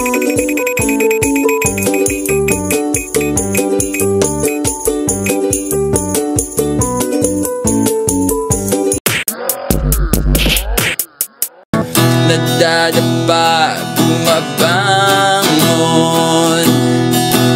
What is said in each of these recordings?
Nadadapa, bumabangon,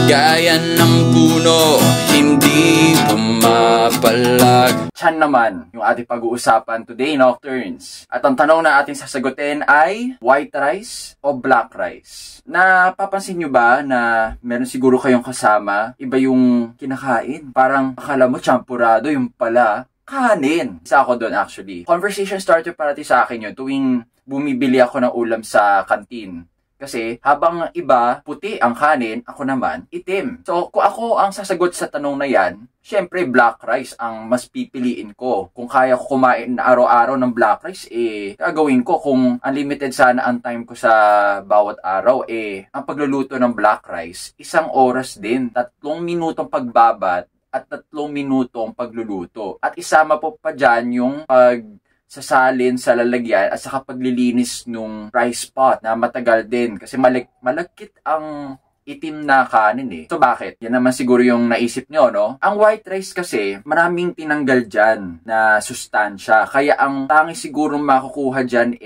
gaya ng puno, hindi pumapalag. Yan naman yung ating pag-uusapan today, Nocturnes. At ang tanong na ating sasagutin ay white rice o black rice. Napapansin nyo ba na meron siguro kayong kasama, iba yung kinakain? Parang akala mo champurado, yung pala kanin. Isa ako doon actually. Conversation starter parati sa akin yun tuwing bumibili ako ng ulam sa kantin. Kasi habang iba puti ang kanin, ako naman itim. So kung ako ang sasagot sa tanong na yan, syempre black rice ang mas pipiliin ko. Kung kaya ko kumain na araw-araw ng black rice, gagawin ko. Kung unlimited sana ang time ko sa bawat araw, ang pagluluto ng black rice, 1 oras din. 3 minutong pagbabat at 3 minutong pagluluto. At isama po pa dyan yung sasalin sa lalagyan at saka paglilinis nung rice pot na matagal din kasi malagkit ang itim na kanin eh. So bakit? Yan naman siguro yung naisip nyo, no? Ang white rice kasi maraming tinanggal dyan na sustansya. Kaya ang tangi siguro makukuha dyan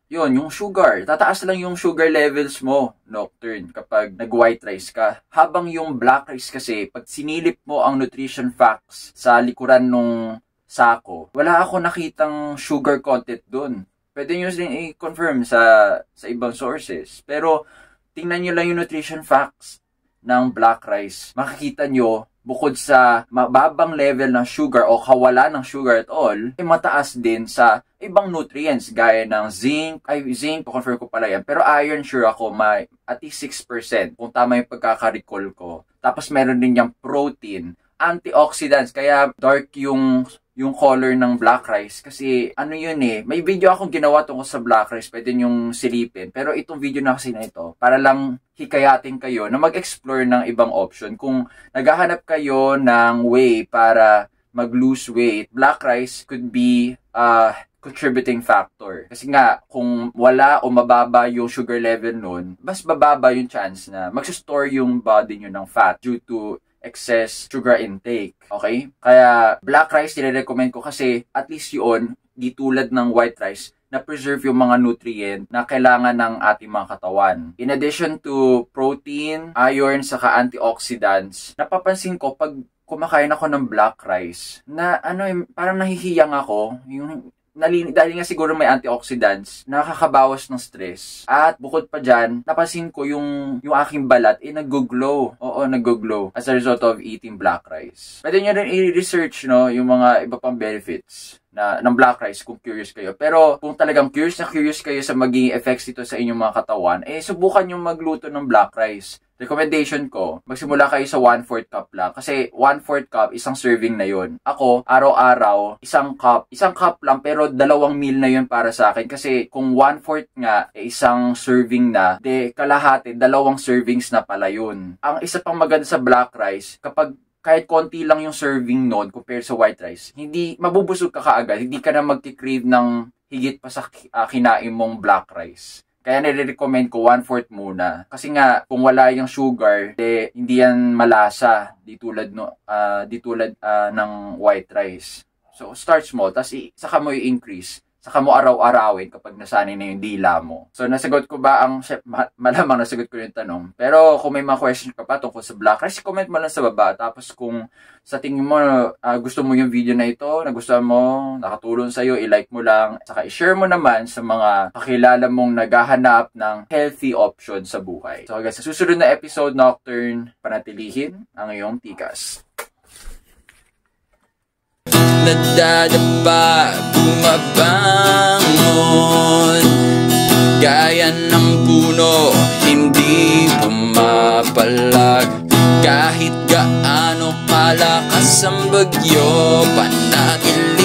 yung sugar. Tataas lang yung sugar levels mo, Nocturne, kapag nag-white rice ka. Habang yung black rice kasi, pag sinilip mo ang nutrition facts sa likuran nung sako, wala ako nakitang sugar content dun. Pwede nyo din i-confirm sa ibang sources. Pero, tingnan nyo lang yung nutrition facts ng black rice. Makikita nyo, bukod sa mababang level ng sugar o kawalan ng sugar at all, mataas din sa ibang nutrients gaya ng zinc, confirm ko pala yan. Pero iron sure ako, may at least 6% kung tama yung pagkaka-recall ko. Tapos meron din yung protein, antioxidants, kaya dark yung color ng black rice. Kasi may video akong ginawa tungkol sa black rice, pwede nyong silipin. Pero itong video na kasi na ito, para lang hikayatin kayo na mag-explore ng ibang option. Kung naghahanap kayo ng way para mag-lose weight, black rice could be a contributing factor. Kasi nga, kung wala o mababa yung sugar level nun, mas bababa yung chance na mag-store yung body nyo ng fat due to excess sugar intake. Okay? Kaya black rice nire-recommend ko kasi at least yun, di tulad ng white rice, na preserve yung mga nutrient na kailangan ng ating mga katawan. In addition to protein, iron, saka antioxidants, napapansin ko pag kumakain ako ng black rice, na parang nahihiyang ako, dahil nga siguro may antioxidants, nakakabawas ng stress. At bukod pa dyan, napansin ko yung aking balat, nag-glow. Oo, nag-glow as a result of eating black rice. Pwede nyo rin i-research, no, yung mga iba pang benefits ng black rice kung curious kayo. Pero kung talagang curious kayo sa magiging effects dito sa inyong mga katawan, subukan nyo magluto ng black rice. Recommendation ko, magsimula kayo sa 1/4 cup lang. Kasi 1/4 cup, isang serving na yun. Ako, araw-araw, isang cup lang, pero 2 meal na yun para sa akin. Kasi kung 1/4 nga, isang serving na, kalahati, 2 servings na pala yun. Ang isa pang maganda sa black rice, kapag kahit konti lang yung serving nun compared sa white rice, hindi mabubusog ka kaagad, hindi ka na magki-crave ng higit pa sa kinain mong black rice. Kaya nire-recommend ko 1/4 muna. Kasi nga, kung wala yung sugar, hindi yan malasa. Di tulad ng white rice. So, start small. Tapos, saka mo i-increase. Saka mo araw-arawin kapag nasanay na yung dila mo. So, nasagot ko ba malamang nasagot ko yung tanong. Pero, kung may mga question ka pa tungkol sa black rice, comment mo lang sa baba. Tapos, kung sa tingin mo, gusto mo yung video na ito, nagustuhan mo, nakatulong sa'yo, i-like mo lang. Saka, i-share mo naman sa mga kakilala mong naghahanap ng healthy option sa buhay. So, guys, sa susunod na episode, Nocturne, panatilihin ang iyong tikas. Nadadapa, bumabangon, gaya ng puno, hindi pumapalag. Kahit gaano kalakas ang bagyo, panatilihin